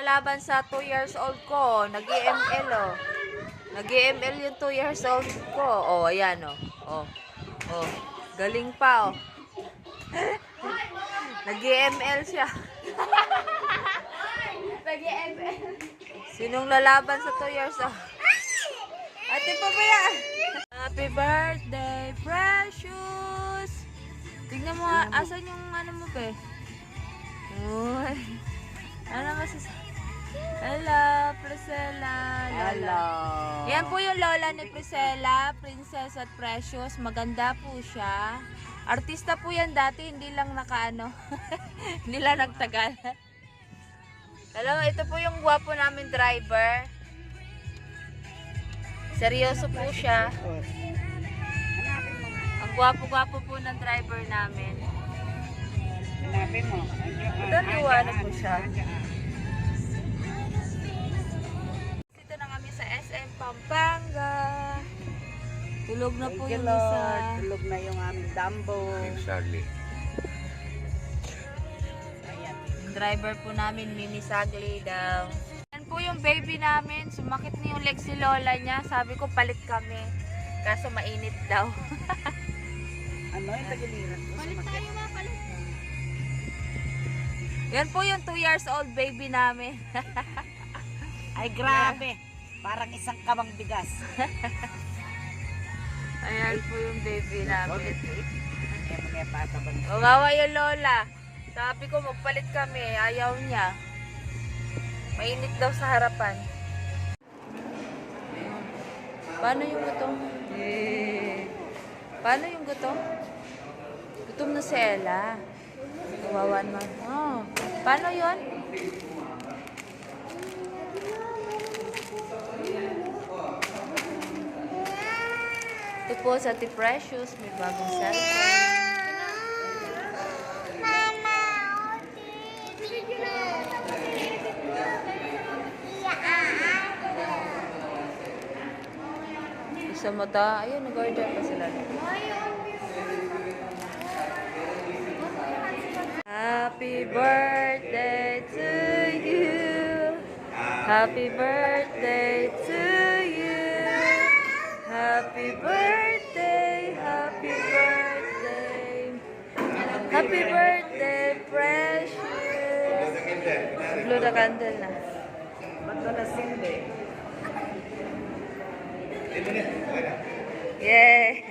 lalaban sa 2 years old ko. Nag-EML, oh. Nag-EML yung 2 years old ko. Oh, ayan, oh. Oh. Oh. Galing pa, oh. Nag-EML siya. Nag-EML. Sinong lalaban sa 2 years old? Ate pa ba yan? Happy birthday, Precious! Tignan mo, asan yung ano mo, pe? Uy. Ano masasabi? Hello, Priscilla. Hello. Yan po yung lola ni Priscilla, Princess at Precious. Maganda po siya. Artista po yan dati, hindi lang nakaano. Hindi lang nagtagal. Hello, ito po yung gwapo namin driver. Seryoso po siya. Ang gwapo-gwapo po ng driver namin. Sinabi mo. Doon liwanag po siya. Dito na kami sa SM Pampanga. Tulog na po yung isa. Tulog na yung aming Dumbo. Exactly. Ayan. Yung driver po namin, Mimi Sagli daw. Yan po yung baby namin. Sumakit na yung legs ni lola niya. Sabi ko, palit kami. Kaso mainit daw. Ano yung tagiliran ko? Palit tayo, ma. Palit. Yan po yung 2 years old baby namin. Ay, grabe. Parang isang kamang bigas. Ayan po yung baby namin. Kaya mga bata ba? Umawa yung lola. Sabi ko, magpalit kami. Ayaw niya. Mainit daw sa harapan. Paano yung gutom? Paano yung gutom? Gutom na si Ella. Kawawa naman. Oh. Paano yun? Ito po sa Ate Precious. May bagong cellphone. Sa mata, ayun, nag-order pa sila. Happy birthday to you. Happy birthday to you. Happy birthday, happy birthday. Happy birthday, Precious. Blow the candle na. Ba't ko nasindi? Yay!